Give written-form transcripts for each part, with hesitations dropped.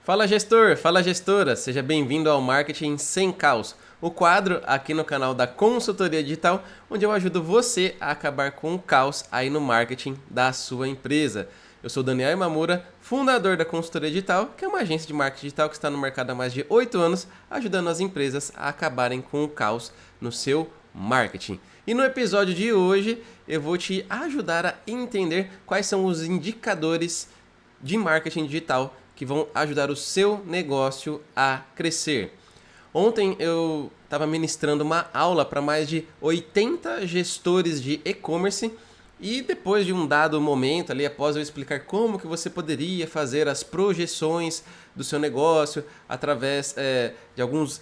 Fala gestor, fala gestora, seja bem-vindo ao Marketing Sem Caos, o quadro aqui no canal da Consultoria Digital, onde eu ajudo você a acabar com o caos aí no marketing da sua empresa. Eu sou Daniel Imamura, fundador da Consultoria Digital, que é uma agência de marketing digital que está no mercado há mais de 8 anos, ajudando as empresas a acabarem com o caos no seu marketing. E no episódio de hoje eu vou te ajudar a entender quais são os indicadores de marketing digital que vão ajudar o seu negócio a crescer. Ontem eu estava ministrando uma aula para mais de 80 gestores de e-commerce e depois de um dado momento ali, após eu explicar como que você poderia fazer as projeções do seu negócio através de alguns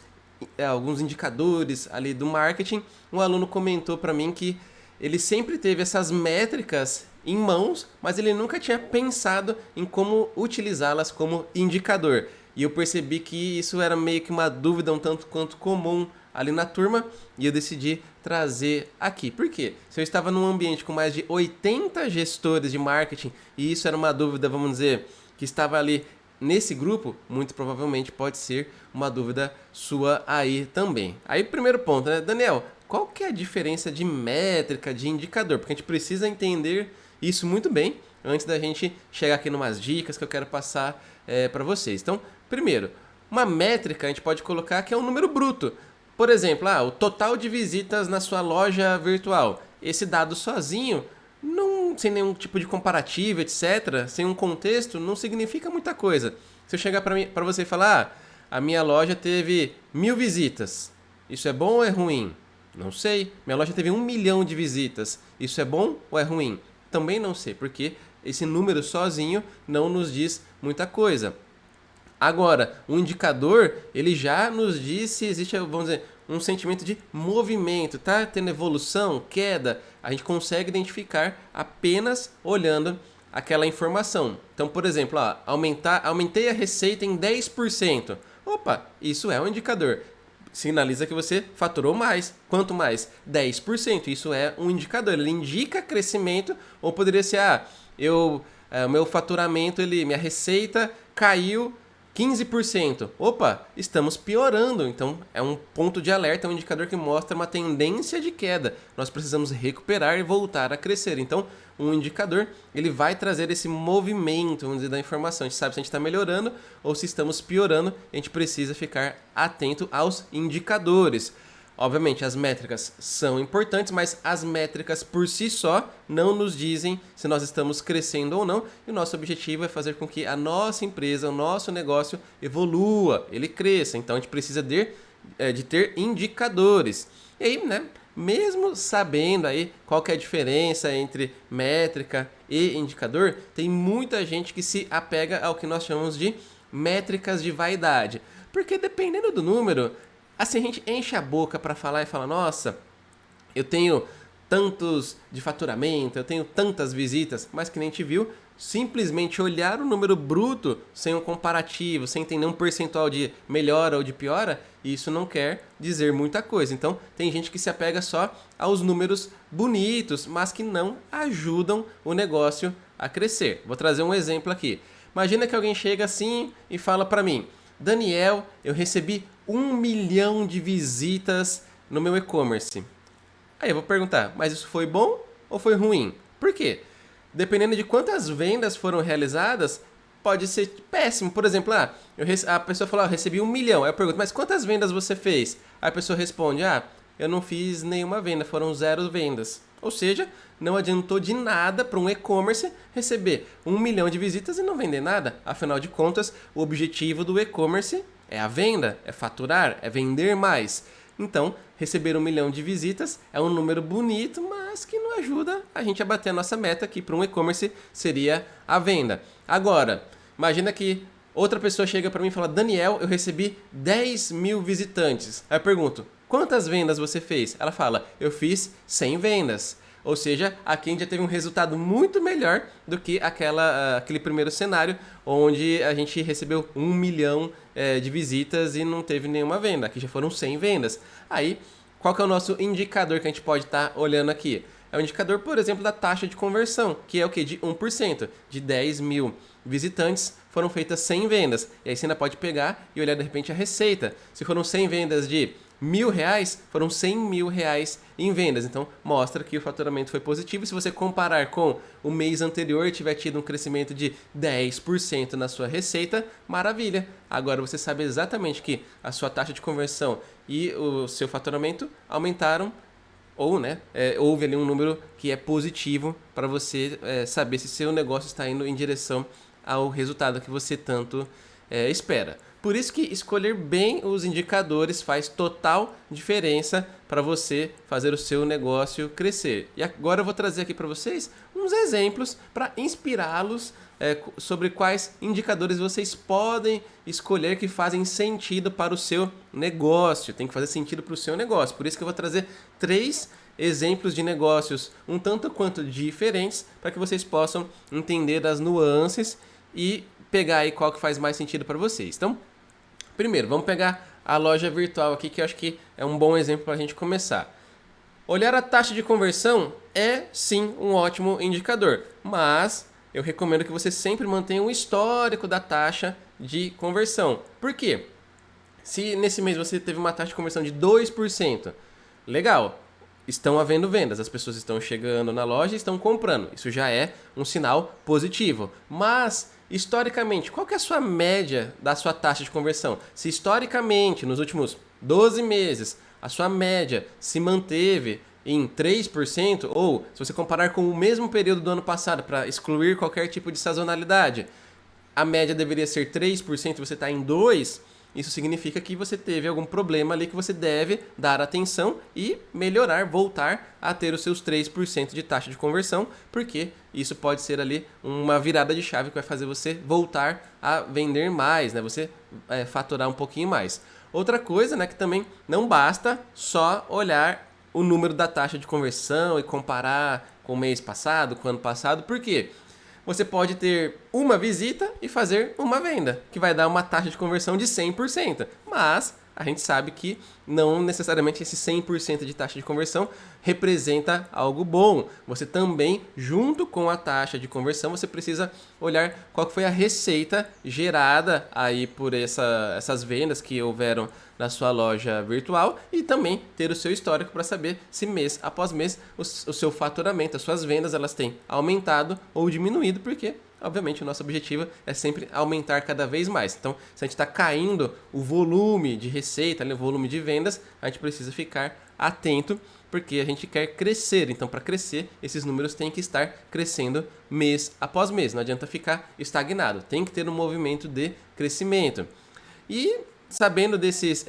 indicadores ali do marketing, um aluno comentou para mim que ele sempre teve essas métricas em mãos, mas ele nunca tinha pensado em como utilizá-las como indicador. E eu percebi que isso era meio que uma dúvida um tanto quanto comum ali na turma, e eu decidi trazer aqui. Por quê? Se eu estava num ambiente com mais de 80 gestores de marketing, e isso era uma dúvida, vamos dizer, que estava ali nesse grupo, muito provavelmente pode ser uma dúvida sua aí também. Aí, primeiro ponto, né? Daniel, qual que é a diferença de métrica, de indicador? Porque a gente precisa entender isso muito bem antes da gente chegar aqui em umas dicas que eu quero passar para vocês. Então, primeiro, uma métrica a gente pode colocar que é um número bruto. Por exemplo, o total de visitas na sua loja virtual. Esse dado sozinho, sem nenhum tipo de comparativo, etc., sem um contexto, não significa muita coisa. Se eu chegar para você e falar, a minha loja teve 1000 visitas, isso é bom ou é ruim? Não sei. Minha loja teve 1 milhão de visitas, isso é bom ou é ruim? Também não sei, porque esse número sozinho não nos diz muita coisa. Agora, um indicador, ele já nos diz se existe, vamos dizer, um sentimento de movimento, tá tendo evolução, queda. A gente consegue identificar apenas olhando aquela informação. Então, por exemplo, aumentei a receita em 10%. Opa, isso é um indicador. Sinaliza que você faturou mais. Quanto mais? 10%. Isso é um indicador. Ele indica crescimento, ou poderia ser, o meu faturamento, minha receita caiu 15%. Opa, estamos piorando. Então, é um ponto de alerta, é um indicador que mostra uma tendência de queda. Nós precisamos recuperar e voltar a crescer. Então, um indicador, ele vai trazer esse movimento, vamos dizer, da informação. A gente sabe se a gente está melhorando ou se estamos piorando. A gente precisa ficar atento aos indicadores. Obviamente, as métricas são importantes, mas as métricas por si só não nos dizem se nós estamos crescendo ou não. E o nosso objetivo é fazer com que a nossa empresa, o nosso negócio evolua, ele cresça. Então, a gente precisa de ter indicadores. E aí, né, mesmo sabendo aí qual que é a diferença entre métrica e indicador, tem muita gente que se apega ao que nós chamamos de métricas de vaidade. Porque dependendo do número, assim, a gente enche a boca para falar e fala, nossa, eu tenho tantos de faturamento, eu tenho tantas visitas, mas que nem a gente viu, simplesmente olhar o número bruto sem um comparativo, sem ter nenhum percentual de melhora ou de piora, isso não quer dizer muita coisa. Então, tem gente que se apega só aos números bonitos, mas que não ajudam o negócio a crescer. Vou trazer um exemplo aqui. Imagina que alguém chega assim e fala para mim, Daniel, eu recebi 1 milhão de visitas no meu e-commerce. Aí eu vou perguntar, mas isso foi bom ou foi ruim? Por quê? Dependendo de quantas vendas foram realizadas, pode ser péssimo. Por exemplo, a pessoa fala, eu recebi 1 milhão. Aí eu pergunto, mas quantas vendas você fez? Aí a pessoa responde, eu não fiz nenhuma venda, foram 0 vendas. Ou seja, não adiantou de nada para um e-commerce receber 1 milhão de visitas e não vender nada. Afinal de contas, o objetivo do e-commerce é a venda, é faturar, é vender mais. Então, receber 1 milhão de visitas é um número bonito, mas que não ajuda a gente a bater a nossa meta, que para um e-commerce seria a venda. Agora, imagina que outra pessoa chega para mim e fala, Daniel, eu recebi 10 mil visitantes. Aí eu pergunto, quantas vendas você fez? Ela fala, eu fiz 100 vendas. Ou seja, aqui a gente já teve um resultado muito melhor do que aquele primeiro cenário, onde a gente recebeu 1 milhão de visitas e não teve nenhuma venda. Aqui já foram 100 vendas. Aí, qual que é o nosso indicador que a gente pode estar olhando aqui? É o indicador, por exemplo, da taxa de conversão, que é o quê? De 1%. De 10 mil visitantes, foram feitas 100 vendas. E aí você ainda pode pegar e olhar de repente a receita. Se foram 100 vendas de R$ 1.000, foram R$ 100.000 em vendas. Então mostra que o faturamento foi positivo. E se você comparar com o mês anterior e tiver tido um crescimento de 10% na sua receita, maravilha. Agora você sabe exatamente que a sua taxa de conversão e o seu faturamento aumentaram, ou houve ali um número que é positivo para você saber se seu negócio está indo em direção ao resultado que você tanto espera. Por isso que escolher bem os indicadores faz total diferença para você fazer o seu negócio crescer. E agora eu vou trazer aqui para vocês uns exemplos para inspirá-los sobre quais indicadores vocês podem escolher que fazem sentido para o seu negócio. Tem que fazer sentido para o seu negócio. Por isso que eu vou trazer 3 exemplos de negócios um tanto quanto diferentes para que vocês possam entender as nuances e pegar aí qual que faz mais sentido para vocês. Então, primeiro, vamos pegar a loja virtual aqui, que eu acho que é um bom exemplo para a gente começar. Olhar a taxa de conversão é sim um ótimo indicador, mas eu recomendo que você sempre mantenha um histórico da taxa de conversão. Por quê? Se nesse mês você teve uma taxa de conversão de 2%, legal, estão havendo vendas, as pessoas estão chegando na loja e estão comprando. Isso já é um sinal positivo. Mas, historicamente, qual que é a sua média da sua taxa de conversão? Se historicamente, nos últimos 12 meses, a sua média se manteve em 3%, ou se você comparar com o mesmo período do ano passado, para excluir qualquer tipo de sazonalidade, a média deveria ser 3%, você está em 2%, isso significa que você teve algum problema ali que você deve dar atenção e melhorar, voltar a ter os seus 3% de taxa de conversão, porque isso pode ser ali uma virada de chave que vai fazer você voltar a vender mais, né? Você faturar um pouquinho mais. Outra coisa, que também não basta só olhar o número da taxa de conversão e comparar com o mês passado, com o ano passado, por quê? Você pode ter uma visita e fazer uma venda, que vai dar uma taxa de conversão de 100%. Mas a gente sabe que não necessariamente esse 100% de taxa de conversão representa algo bom. Você também, junto com a taxa de conversão, você precisa olhar qual foi a receita gerada aí por essas vendas que houveram na sua loja virtual e também ter o seu histórico para saber se mês após mês o seu faturamento, as suas vendas, elas têm aumentado ou diminuído, porque obviamente o nosso objetivo é sempre aumentar cada vez mais. Então, se a gente está caindo o volume de receita, o volume de vendas, a gente precisa ficar atento, porque a gente quer crescer. Então, para crescer, esses números têm que estar crescendo mês após mês. Não adianta ficar estagnado. Tem que ter um movimento de crescimento. E sabendo desses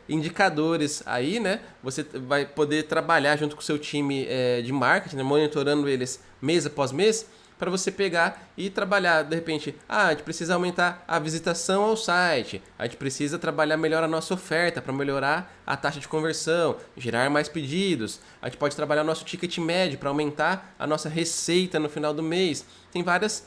indicadores aí, você vai poder trabalhar junto com o seu time de marketing, monitorando eles mês após mês, para você pegar e trabalhar, de repente, a gente precisa aumentar a visitação ao site, a gente precisa trabalhar melhor a nossa oferta para melhorar a taxa de conversão, gerar mais pedidos, a gente pode trabalhar o nosso ticket médio para aumentar a nossa receita no final do mês. Tem várias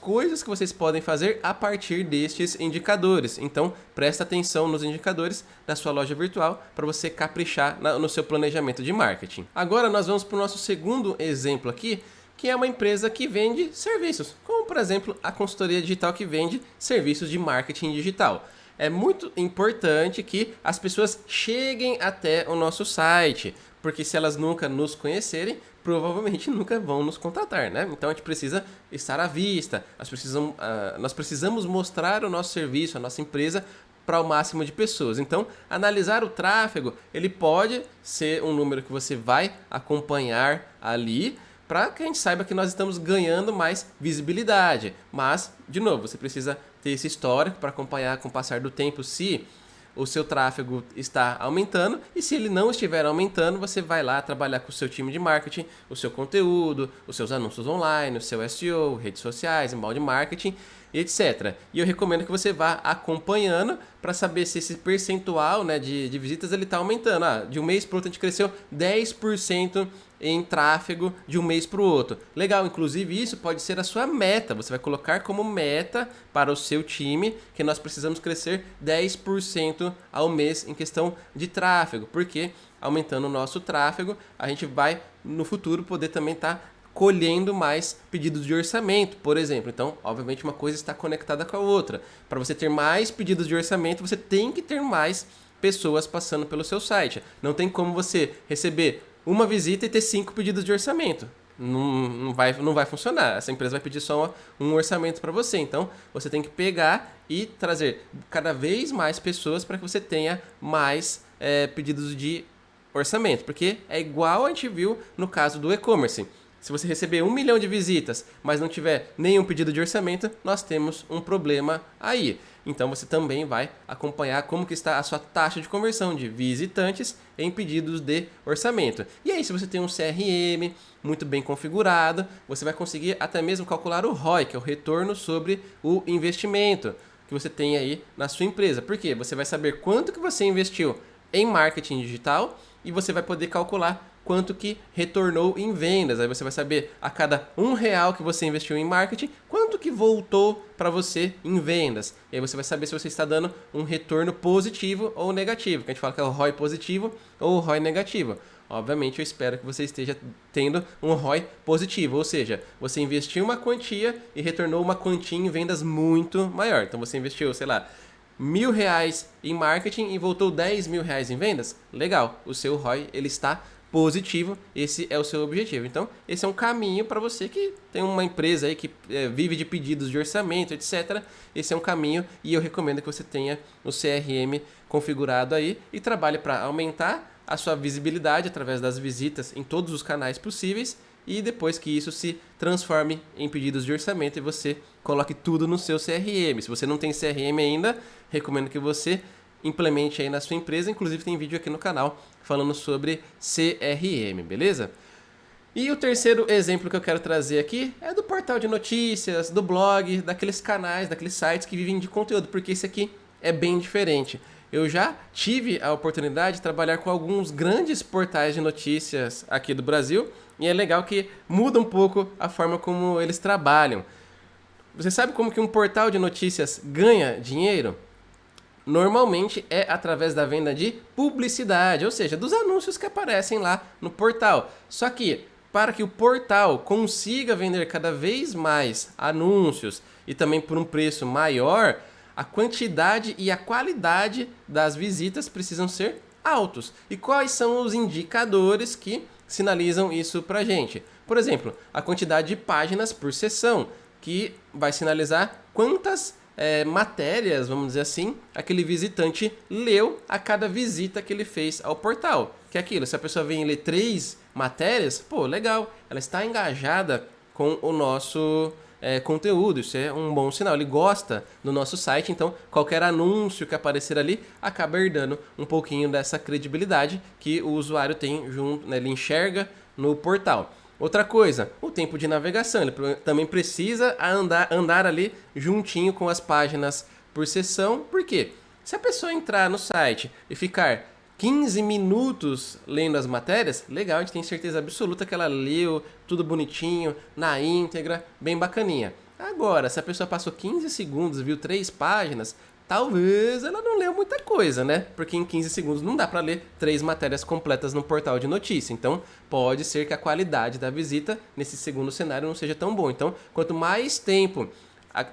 coisas que vocês podem fazer a partir destes indicadores. Então, presta atenção nos indicadores da sua loja virtual para você caprichar no seu planejamento de marketing. Agora nós vamos para o nosso segundo exemplo aqui, que é uma empresa que vende serviços, como por exemplo a consultoria digital que vende serviços de marketing digital. É muito importante que as pessoas cheguem até o nosso site, porque se elas nunca nos conhecerem, provavelmente nunca vão nos contratar, Então a gente precisa estar à vista, nós precisamos mostrar o nosso serviço, a nossa empresa para o máximo de pessoas. Então, analisar o tráfego, ele pode ser um número que você vai acompanhar ali, para que a gente saiba que nós estamos ganhando mais visibilidade. Mas, de novo, você precisa ter esse histórico para acompanhar com o passar do tempo se o seu tráfego está aumentando, e se ele não estiver aumentando, você vai lá trabalhar com o seu time de marketing, o seu conteúdo, os seus anúncios online, o seu SEO, redes sociais, inbound marketing, etc. E eu recomendo que você vá acompanhando para saber se esse percentual de visitas ele está aumentando. De um mês para o outro a gente cresceu 10% em tráfego de um mês para o outro. Legal, inclusive isso pode ser a sua meta. Você vai colocar como meta para o seu time que nós precisamos crescer 10% ao mês em questão de tráfego, porque aumentando o nosso tráfego, a gente vai no futuro poder também estar colhendo mais pedidos de orçamento, por exemplo. Então, obviamente, uma coisa está conectada com a outra. Para você ter mais pedidos de orçamento, você tem que ter mais pessoas passando pelo seu site. Não tem como você receber uma visita e ter 5 pedidos de orçamento. Não vai funcionar. Essa empresa vai pedir só um orçamento para você. Então, você tem que pegar e trazer cada vez mais pessoas para que você tenha mais pedidos de orçamento. Porque é igual a gente viu no caso do e-commerce. Se você receber 1 milhão de visitas, mas não tiver nenhum pedido de orçamento, nós temos um problema aí. Então você também vai acompanhar como que está a sua taxa de conversão de visitantes em pedidos de orçamento. E aí, se você tem um CRM muito bem configurado, você vai conseguir até mesmo calcular o ROI, que é o retorno sobre o investimento que você tem aí na sua empresa. Por quê? Você vai saber quanto que você investiu em marketing digital e você vai poder calcular quanto que retornou em vendas. Aí você vai saber a cada R$ 1 que você investiu em marketing, quanto que voltou para você em vendas. E aí você vai saber se você está dando um retorno positivo ou negativo, que a gente fala que é o ROI positivo ou o ROI negativo. Obviamente eu espero que você esteja tendo um ROI positivo, ou seja, você investiu uma quantia e retornou uma quantia em vendas muito maior. Então você investiu, sei lá, R$ 1.000 em marketing e voltou R$ 10.000 em vendas. Legal, o seu ROI ele está positivo, esse é o seu objetivo. Então, esse é um caminho para você que tem uma empresa aí que vive de pedidos de orçamento, etc. Esse é um caminho e eu recomendo que você tenha o CRM configurado aí e trabalhe para aumentar a sua visibilidade através das visitas em todos os canais possíveis e depois que isso se transforme em pedidos de orçamento e você coloque tudo no seu CRM. Se você não tem CRM ainda, recomendo que você implemente aí na sua empresa. Inclusive tem vídeo aqui no canal falando sobre CRM, beleza? E o terceiro exemplo que eu quero trazer aqui é do portal de notícias, do blog, daqueles canais, daqueles sites que vivem de conteúdo, porque esse aqui é bem diferente. Eu já tive a oportunidade de trabalhar com alguns grandes portais de notícias aqui do Brasil e é legal que muda um pouco a forma como eles trabalham. Você sabe como que um portal de notícias ganha dinheiro? Normalmente é através da venda de publicidade, ou seja, dos anúncios que aparecem lá no portal. Só que para que o portal consiga vender cada vez mais anúncios e também por um preço maior, a quantidade e a qualidade das visitas precisam ser altos. E quais são os indicadores que sinalizam isso pra gente? Por exemplo, a quantidade de páginas por sessão, que vai sinalizar quantas matérias, vamos dizer assim, aquele visitante leu a cada visita que ele fez ao portal. Que é aquilo, se a pessoa vem ler 3 matérias, pô, legal, ela está engajada com o nosso conteúdo, isso é um bom sinal, ele gosta do nosso site, então qualquer anúncio que aparecer ali acaba herdando um pouquinho dessa credibilidade que o usuário tem junto, né, ele enxerga no portal. Outra coisa, o tempo de navegação, ele também precisa andar ali juntinho com as páginas por sessão, por quê? Se a pessoa entrar no site e ficar 15 minutos lendo as matérias, legal, a gente tem certeza absoluta que ela leu tudo bonitinho, na íntegra, bem bacaninha. Agora, se a pessoa passou 15 segundos e viu 3 páginas, talvez ela não leu muita coisa, né? Porque em 15 segundos não dá para ler 3 matérias completas no portal de notícia. Então, pode ser que a qualidade da visita nesse segundo cenário não seja tão boa. Então, quanto mais tempo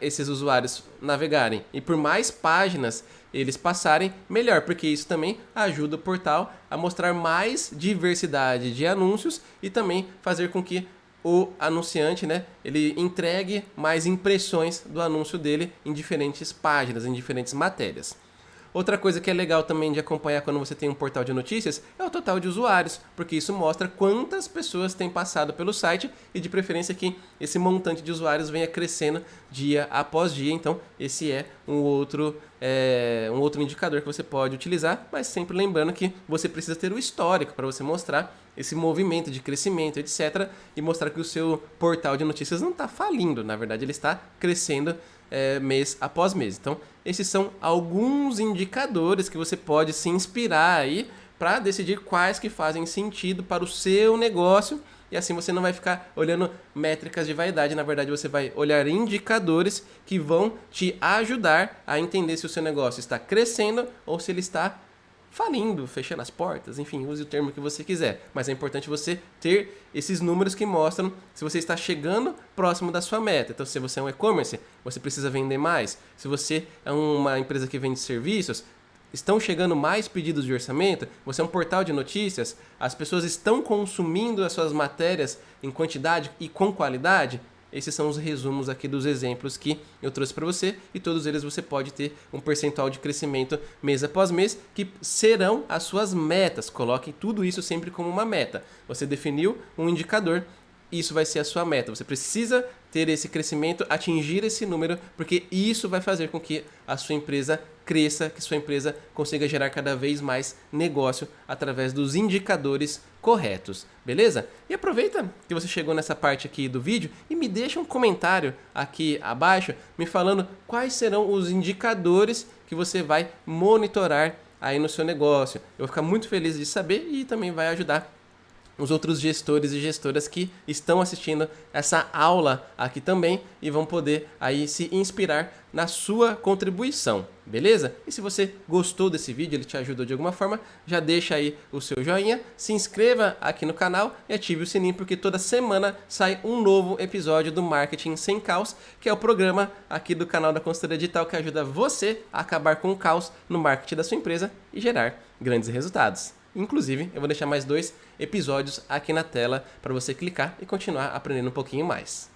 esses usuários navegarem e por mais páginas eles passarem, melhor, porque isso também ajuda o portal a mostrar mais diversidade de anúncios e também fazer com que o anunciante, né, ele entregue mais impressões do anúncio dele em diferentes páginas, em diferentes matérias. Outra coisa que é legal também de acompanhar quando você tem um portal de notícias é o total de usuários, porque isso mostra quantas pessoas têm passado pelo site e de preferência que esse montante de usuários venha crescendo dia após dia. Então esse é um outro indicador que você pode utilizar, mas sempre lembrando que você precisa ter o histórico para você mostrar esse movimento de crescimento, etc. E mostrar que o seu portal de notícias não está falindo, na verdade ele está crescendo mês após mês. Então, esses são alguns indicadores que você pode se inspirar aí para decidir quais que fazem sentido para o seu negócio e assim você não vai ficar olhando métricas de vaidade, na verdade você vai olhar indicadores que vão te ajudar a entender se o seu negócio está crescendo ou se ele está falindo, fechando as portas, enfim, use o termo que você quiser. Mas é importante você ter esses números que mostram se você está chegando próximo da sua meta. Então, se você é um e-commerce, você precisa vender mais. Se você é uma empresa que vende serviços, estão chegando mais pedidos de orçamento, você é um portal de notícias, as pessoas estão consumindo as suas matérias em quantidade e com qualidade. Esses são os resumos aqui dos exemplos que eu trouxe para você e todos eles você pode ter um percentual de crescimento mês após mês que serão as suas metas. Coloque tudo isso sempre como uma meta. Você definiu um indicador, isso vai ser a sua meta. Você precisa ter esse crescimento, atingir esse número, porque isso vai fazer com que a sua empresa cresça, que sua empresa consiga gerar cada vez mais negócio através dos indicadores corretos, beleza? E aproveita que você chegou nessa parte aqui do vídeo e me deixa um comentário aqui abaixo me falando quais serão os indicadores que você vai monitorar aí no seu negócio. Eu vou ficar muito feliz de saber e também vai ajudar os outros gestores e gestoras que estão assistindo essa aula aqui também e vão poder aí se inspirar na sua contribuição, beleza? E se você gostou desse vídeo, ele te ajudou de alguma forma, já deixa aí o seu joinha, se inscreva aqui no canal e ative o sininho porque toda semana sai um novo episódio do Marketing Sem Caos, que é o programa aqui do canal da Consultoria Digital que ajuda você a acabar com o caos no marketing da sua empresa e gerar grandes resultados. Inclusive, eu vou deixar mais 2 episódios aqui na tela para você clicar e continuar aprendendo um pouquinho mais.